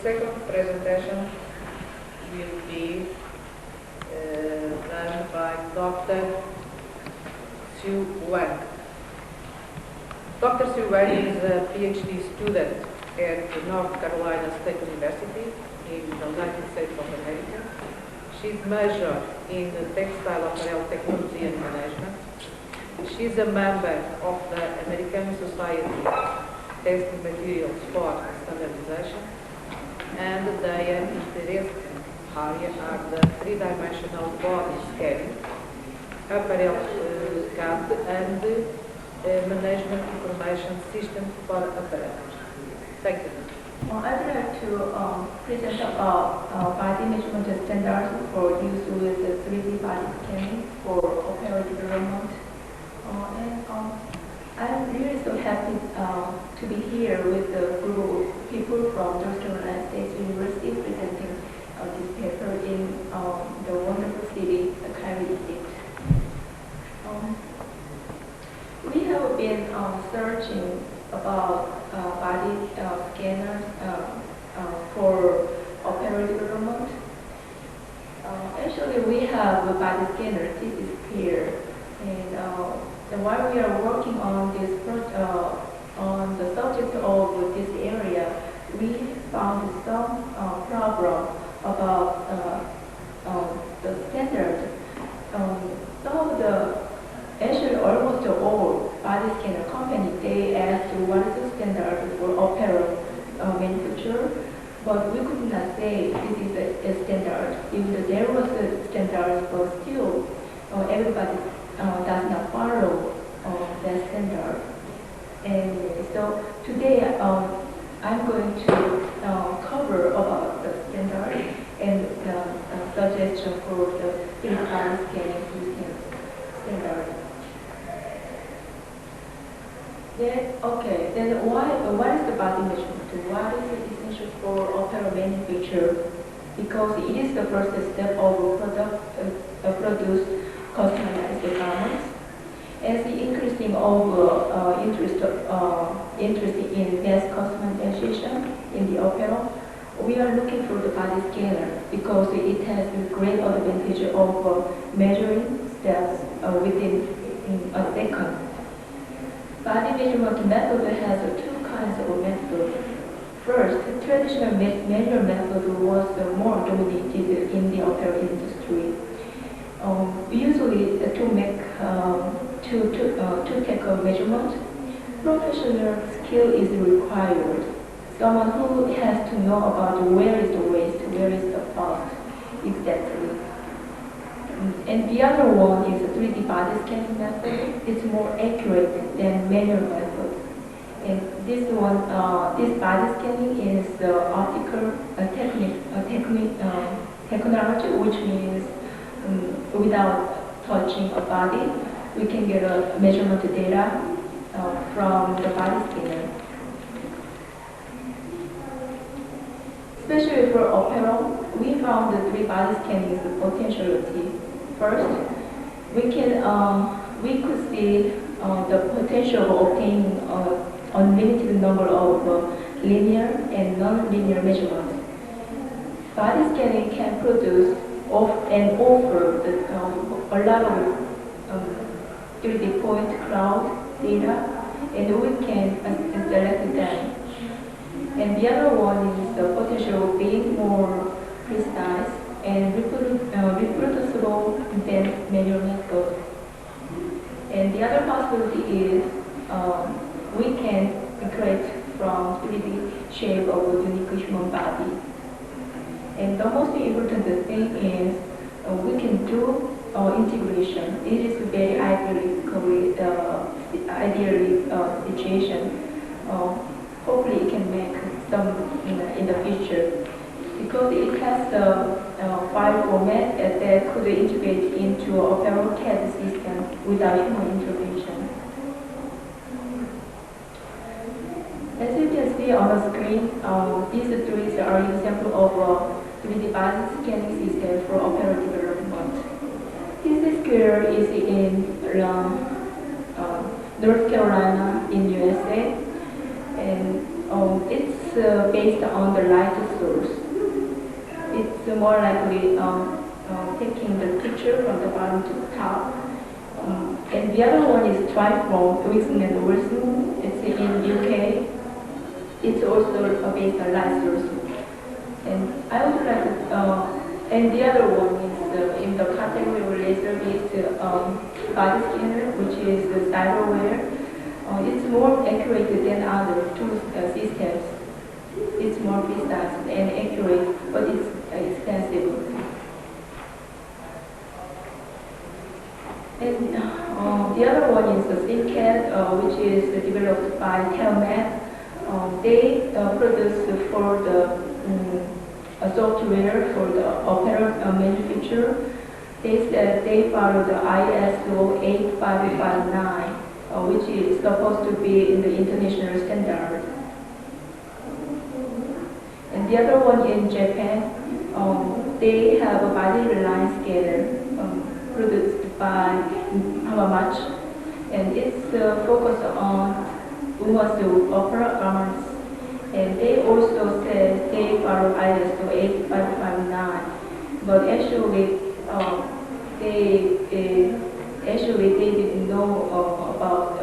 second presentation will be done by Dr. Su-Jeong. Dr. Su-Jeong is a PhD student at North Carolina State University in the United States of America. She's majored in Textile, Apparel Technology and Management. She's a member of the American Society Testing Materials for Standardization, and their interest area are the three-dimensional body scanning, apparel CAD, and management information system for apparel. Thank you. I'd like to present about body measurement standards for use with 3D body scanning for apparel development. I'm really so happy to be here with a group of people from North Carolina State University presenting this paper in the wonderful city, Cairo, Egypt. We have been searching about body scanners for apparel development. Actually, we have a body scanner. This is here, and while we are working on this on the subject of this area, we found some problem about the standard. Some of the, actually almost all body scanner companies, they asked what is the standard for apparel manufacture, but we could not say this is a standard. Even though there was a standard, but still everybody does not follow that standard. And so today I'm going to cover about the standard and the suggestion for the 3D body scanning system standard. Then what is the body measurement? What is it essential for apparel manufacture? Because it is the first step of produce customized garments. As the increasing of interest in mass customization in the apparel, we are looking for the body scanner because it has a great advantage of measuring steps within a second. Body measurement method has two kinds of methods. First, traditional measure method was more dominated in the apparel industry. Usually to take a measurement, professional skill is required. Someone who has to know about where is the waist, where is the bust, exactly. And the other one is a 3D body scanning method. It's more accurate than manual method. And this one, this body scanning is optical technology, which means without touching a body, we can get a measurement data from the body scanner. Especially for apparel, we found the 3D body scanning potentiality. First, we could see the potential of obtaining unlimited number of linear and non-linear measurements. Body scanning can produce and offer a lot of 3D point cloud data, and we can select them. And the other one is the potential of being more precise and reproducible than manual method. And the other possibility is we can create from 3D shape of a unique human body. And the most important thing is we can do integration. It is very ideally situation. Hopefully it can make some in the future, because it has the file format that could integrate into apparel CAD system without human intervention. As you can see on the screen, these three are examples of 3D body scanning system for apparel development. This square is in North Carolina in USA, and It's based on the light source. It's more likely taking the picture from the bottom to the top. And the other one is Triform, Wilson and Wilson. It's in UK. It's also based on light source. And I would like to, and the other one is in the category of laser-based body scanner, which is the Fibre. It's more accurate than other two systems. It's more precise and accurate, but it's expensive. And the other one is the Cynthia, which is developed by Telmat. They produce for the software for the Apparel manufacturer. They said they follow the ISO 8559, which is supposed to be in the international standard. And the other one in Japan, they have a body line scanner produced by Hamamatsu, and it's focused on women's opera garments. And they also said they follow ISO 8559, but actually they didn't know about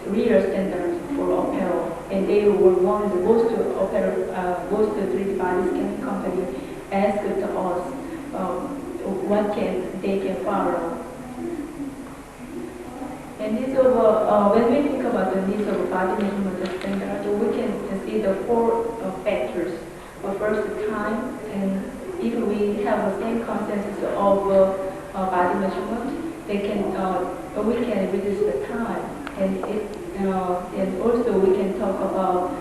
real standards for apparel, and they were one of the most 3D body scanning company asked us what they can follow. And this when we think about the needs of body measurement standard, we can see the four factors. First, time, and if we have the same consensus of body measurement, we can reduce the time, and also we can talk about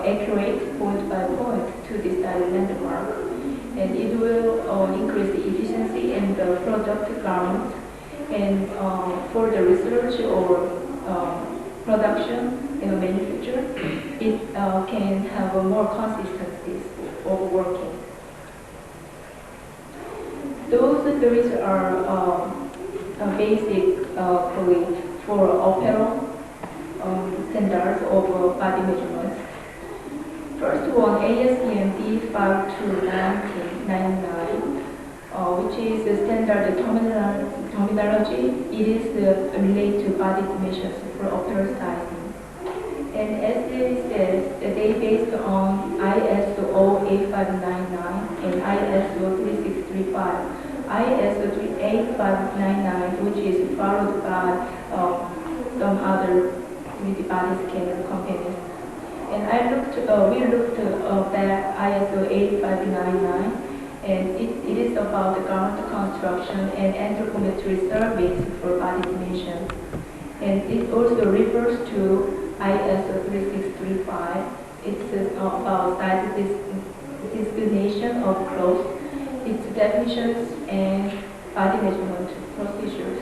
accurate point by point to decide the landmark, and it will increase the efficiency in the product garment. And for the research or production in a manufacturer, it can have more consistencies of working. Those theories are basic for apparel standards of body measurements. First one, ASTM D 52999. Which is the standard terminology. It is related to body dimensions for apparel sizing. And as it says, they based on ISO 8599 and ISO 3635. ISO 8599, which is followed by some other 3D body scanner companies. And we looked back ISO 8599. And it is about the garment construction and anthropometry surveys for body dimensions. And it also refers to ISO 3635. It's about size designation of clothes, its definitions, and body measurement procedures.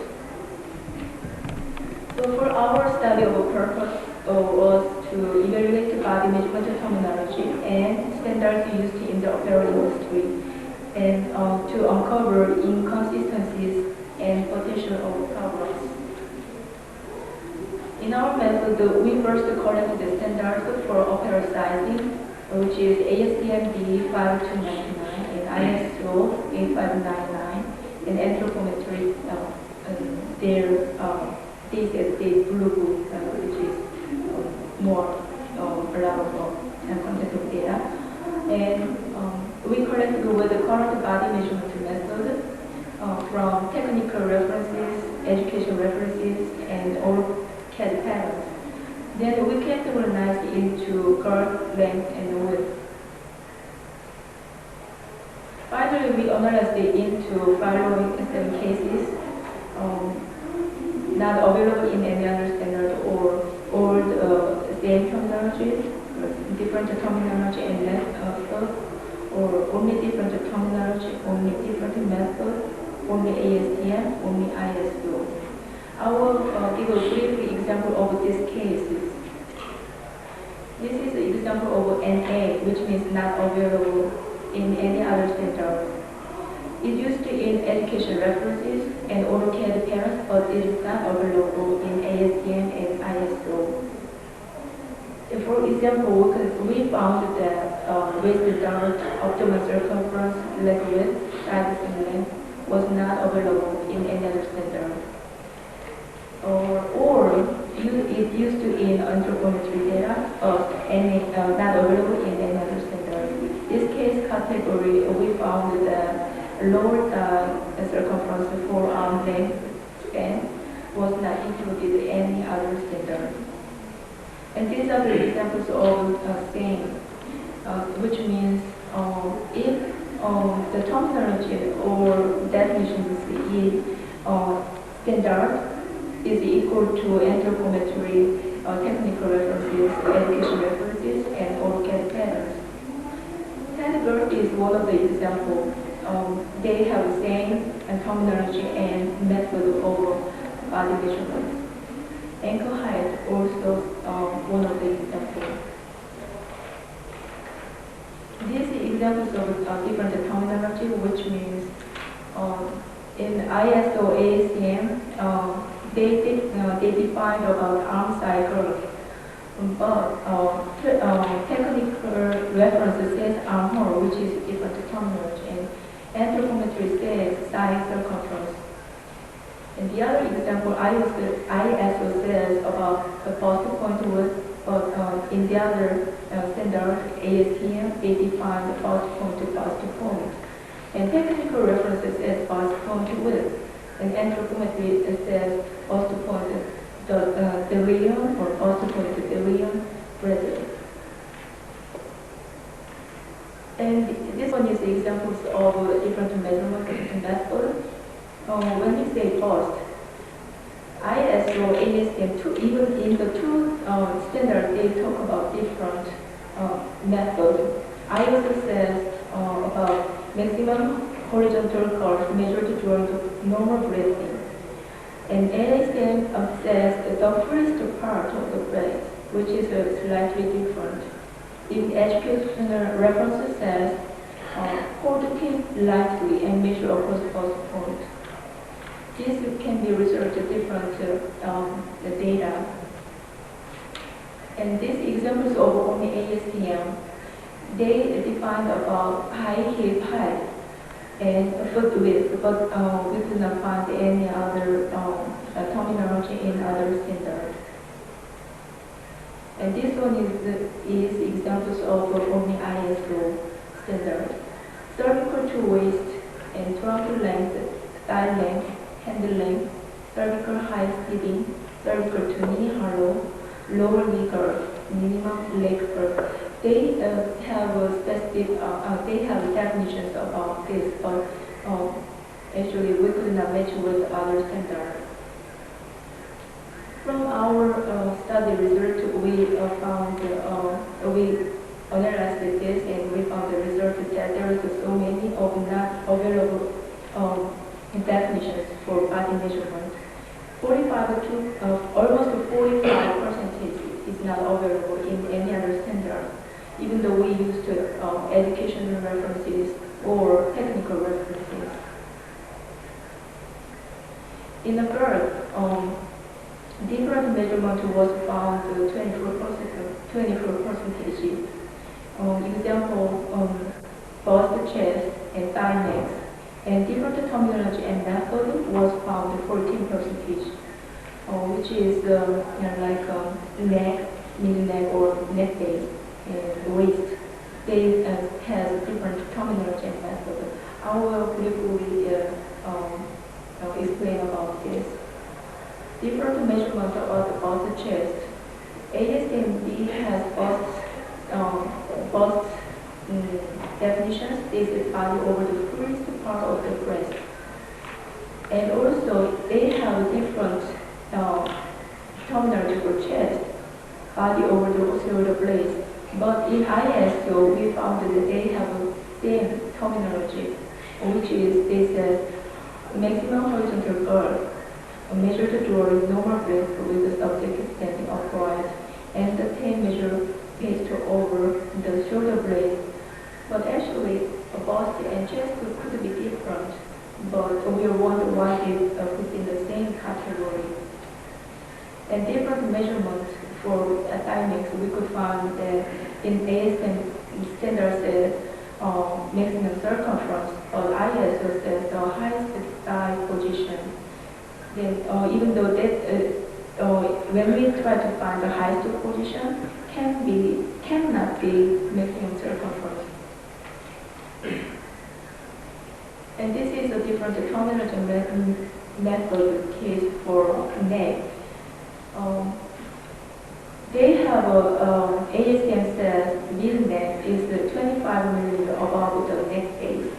So for our study of purpose was to evaluate the body measurement terminology and standards used in the apparel industry, and to uncover inconsistencies and potential of problems. In our method, we first collect the standards for apparel sizing, which is ASTM D 5299 and ISO 8599, and anthropometry, this is the blue book, which is more reliable and quantitative data. And we collected with the current body measurement method from technical references, education references, and all CAD patterns. Then we categorize into girth, length, and width. Finally, we analyzed it into following 7 cases, not available in any other standard or the same terminology, different terminology and method, or only different terminology, only different method, only ASTM, only ISO. I will give a brief example of these cases. This is an example of NA, which means not available in any other standard. It's used in education references and AutoCAD patterns, but it is not available in ASTM and ISO. For example, we found that waist dart, optimal circumference, leg width, size and length was not available in any other standard. It used to in anthropometry data, not available in any other standard. This case category, we found that lower thigh circumference for arm length span was not included in any other standard. And these are the examples of saying, which means if the terminology or definitions in standard is equal to anthropometry, technical references, education references, and OrCAD patterns. Category is one of the examples. They have the same terminology and method of body measurement. Ankle height also one of the examples. These examples of different terminology, which means in ISO ASTM, they defined about arm cycle, but technical reference says arm hole, which is different terminology, and anthropometry says size circumference. And the other example, ISO says about the bust point width, but in the other standard, ASTM, they define the bust point to bust point. And technical references says bust point width, and anthropometry says bust point the delirium or bust point delirium breadth. And this one is examples of different measurement methods. When we say bust, ISO, ASTM, even in the two standards, they talk about different methods. ISO says about maximum horizontal curve measured during the normal breathing. And ASTM says the first part of the breath, which is slightly different. In educational references says hold it lightly and measure across both points. This can be researched different data. And these examples of only ASTM, they define about high hip height and foot width, but we do not find any other terminology in other standards. And this one is examples of only ISO standard. Cervical to waist and trunk length, thigh length, hand length, cervical height steady, cervical to knee hollow, lower knee girth, minimum leg girth. They have a specific, they have definitions about this, but actually we could not match with other standards. From our study result, we found, we analyzed this and we found the result that there is so many of not available definitions for body measurement. 45 to almost 45% is not available in any other standard, even though we used educational references or technical references. In the bird, different measurement was found 24%. Example, bust, chest, and thigh necks. And different terminology and method was found 14%, which is like neck, middle neck, or neck base, and waist. They has different terminology and method. I will briefly explain about this. Different measurement about the bust chest. ASTM D has bust definitions. This is body over the first part of the breast. And also, they have different terminology for chest, body over the shoulder blades. But in ISO, we found that they have the same terminology, which is, they said, maximum horizontal girth, measured during normal breath with the subject standing upright, and the tape measure placed over the shoulder blade. But actually, a bust and chest could be different, but we wonder why they put in the same category. And different measurements for thigh necks we could find that in ASTM standard says maximum circumference, but ISO says the highest thigh position. Then even though that when we try to find the highest position, cannot be maximum circumference. And this is a different terminology method case for neck. They have a ASTM says mid neck is 25 millimeter above the neck base,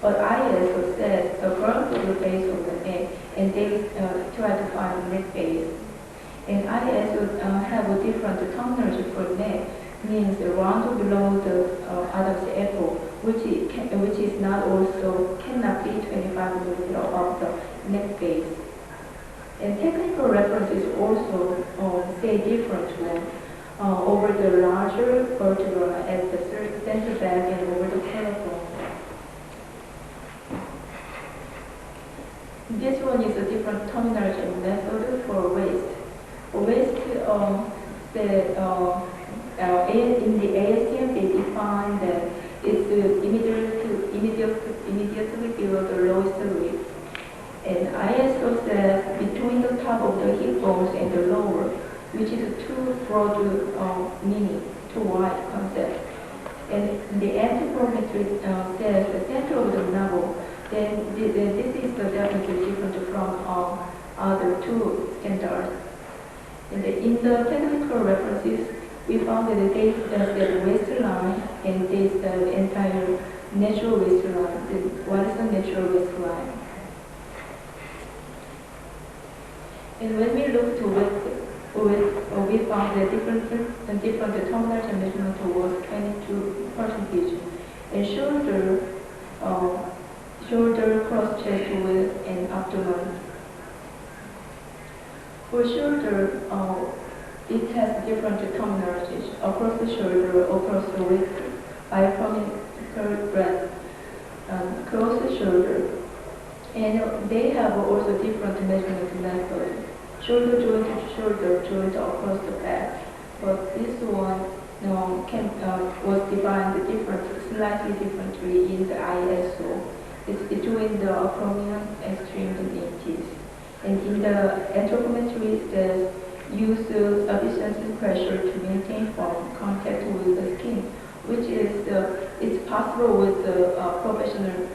but ISO says the girth of the base of the neck, and they try to find the neck base. And ISO have a different terminology for neck, means round below the Adam's apple, which is not also cannot be 25 millimeter above the neck base. And technical references also say differently over the larger vertebra at the center back and over the collarbone. This one is a different terminology method for waist. Waist in the ASTM they define that it's immediately below the lowest rib. And ISO says between the top of the hip bones and the lower, which is too broad meaning, too wide concept. And the anthropometric says the center of the navel. Then this is definitely different from other two standards. And in the technical references, we found that they said waistline and they said entire natural waistline. What is the natural waistline? And when we look to width, we found that different terminal measurement was 22%. And shoulder, cross chest width, and abdomen. For shoulder, it has different terminologies across the shoulder, across the width, biphonical breadth, across the shoulder. And they have also different measurement methods. Shoulder joint to shoulder joint across the back. But this one was defined slightly differently in the ISO. It's between the acromion extreme and inches. And in the anthropometry, it says use sufficient pressure to maintain firm contact with the skin, which is it's possible with the professional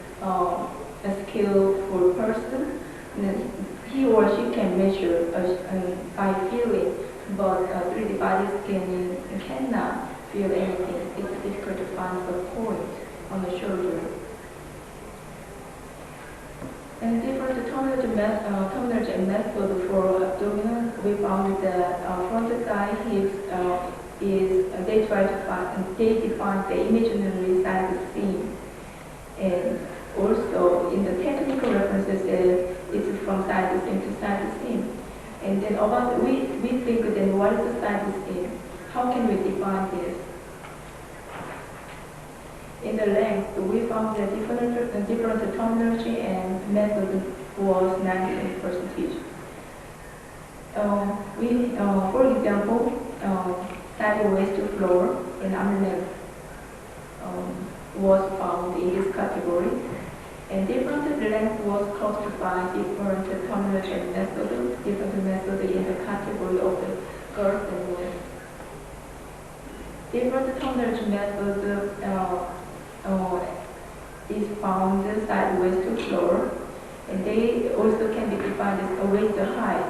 skillful person. He or she can measure by feeling, but 3D body scanning cannot feel anything. It's difficult to find the point on the shoulder. And different terminology method for abdomen, we found that front thigh hips they define the imaginary side seam. And also in the technical references, it's from side seam to side seam. And then we think then what is the side seam? How can we define this? In the length, we found that different terminology and method was 19%. For example, side waist to floor and arm length was found in this category. And different length was classified different terminology and method, different method in the category of the girth and width. Different terminology method is found side waist to floor, and they also can be defined as a waist height.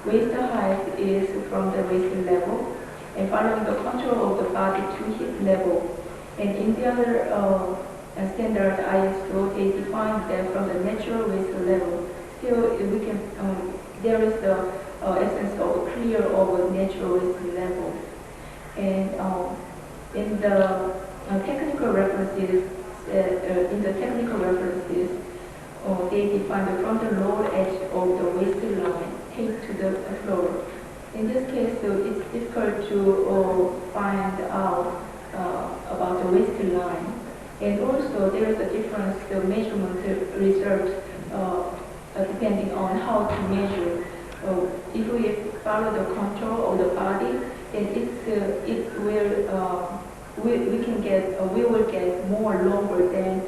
Waist height is from the waist level, and following the control of the body to hip level. And in the other standard ISO, they define that from the natural waist level. Still, we can there is the essence of clear over natural waist level. And in the technical references, they define the from the lower edge of the waistline taped to the floor. In this case, it's difficult to find out about the waistline. And also, there is a difference, the measurement reserved depending on how to measure. If we follow the control of the body, then we will get more longer than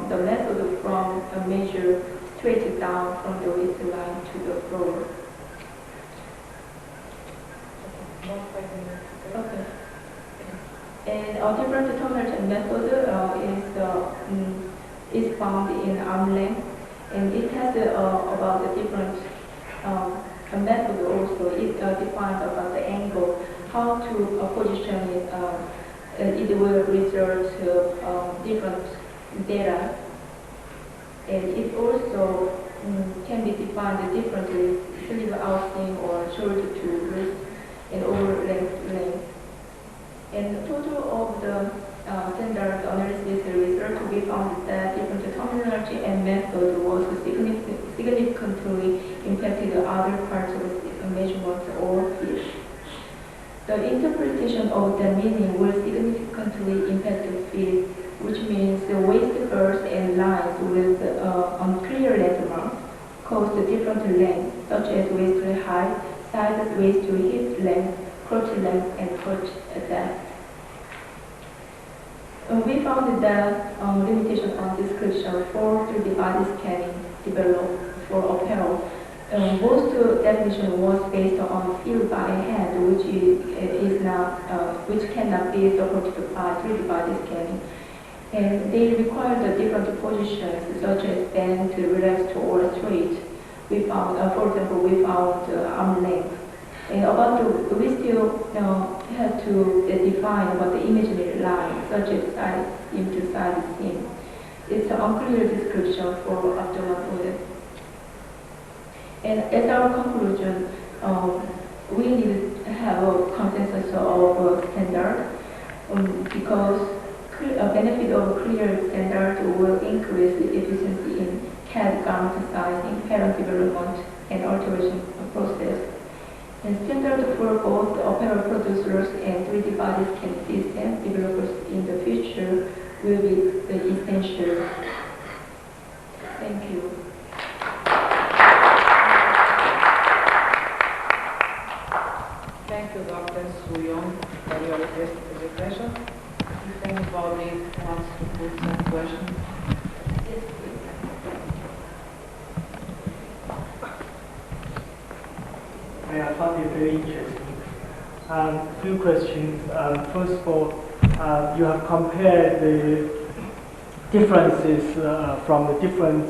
the method from a measure straight down from the waistline to the floor. Okay. And a different toner method is found in arm length, and it has about a different method also. It defines about the angle, how to position it. It will result to different data, and it also can be defined differently, sleeve outseam or shoulder to wrist and over length. And the total of the standard analysis research, we found that different terminology and method was significantly impacted other parts of the measurement or field. The interpretation of the meaning will significantly impact the field, which means the waist girths and lines with unclear landmarks cause different lengths, such as waist height, side waist to hip length, crotch length, and crotch depth. We found that limitation on description for 3D body scanning developed for apparel. Most definition was based on feel by hand, which cannot be supported by 3D body scanning. And they required different positions, such as bent, relaxed, or straight. We found, for example, arm length. And we still have to define about the imaginary line, such as side seam to side seam. It's an unclear description for abdominal order. And as our conclusion, we need to have a consensus of standard because a benefit of clear standard will increase the efficiency in CAD garment sizing, pattern development, and alteration process. And standard for both apparel producers and 3D body scan system developers in the future will be essential. Thank you. Thank you, Dr. Su-Jeong, for your presentation. If anybody wants to put some questions. Yes, please. I found it very interesting. Few questions. First of all, you have compared the differences from the different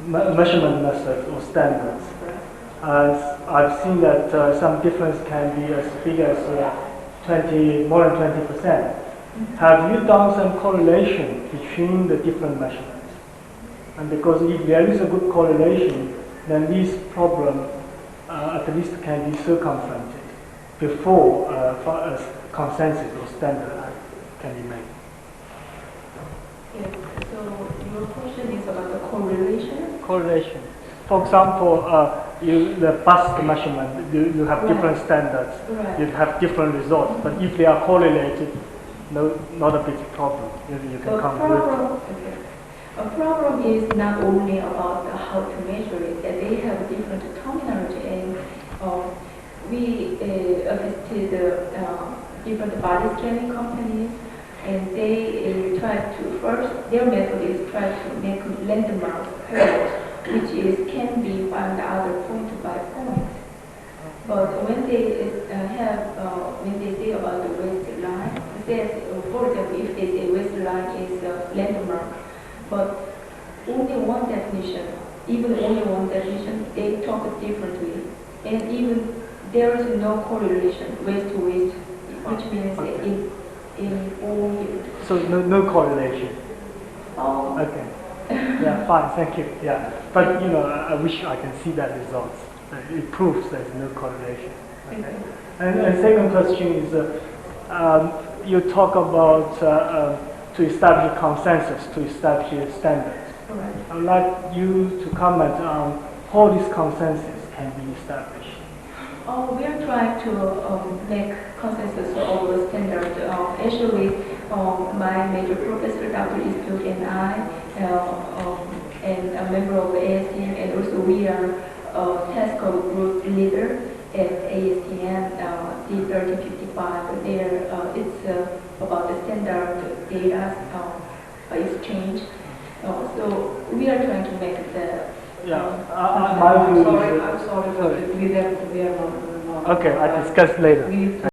measurement methods or standards. I've seen that some difference can be as big as more than 20%. Have you done some correlation between the different measurements? And because if there is a good correlation, then this problem at least can be circumvented before consensus or standard can be made. Yes, so your question is about the correlation? Correlation. For example, the bust measurement, you have different standards, you have different results, but if they are correlated, not a big problem. You can come with. A problem is not only about how to measure it, that they have different terminology, and we assisted different body scanning companies, and they try to first, their method is try to make landmark pairs, which can be found out point by point. But when they when they say about the waistline, for example, if they say waistline is a landmark, but only one definition, they talk differently. And even there is no correlation, waist to waist, which means in all different. So no correlation? Oh. Okay. Yeah, fine, thank you. Yeah, but I wish I can see that results. It proves there's no correlation. Okay. And second question is, you talk about to establish consensus, to establish standards. Right. I would like you to comment on how this consensus can be established. We are trying to make consensus of the standard. Actually, my major professor, Dr. Istook, and I, and a member of the ASTM, and also we are a task group leader at ASTM C1355. There, it's about the standard data exchange. So we are trying to make the My view I'm sorry, but we have not. okay, I discuss later.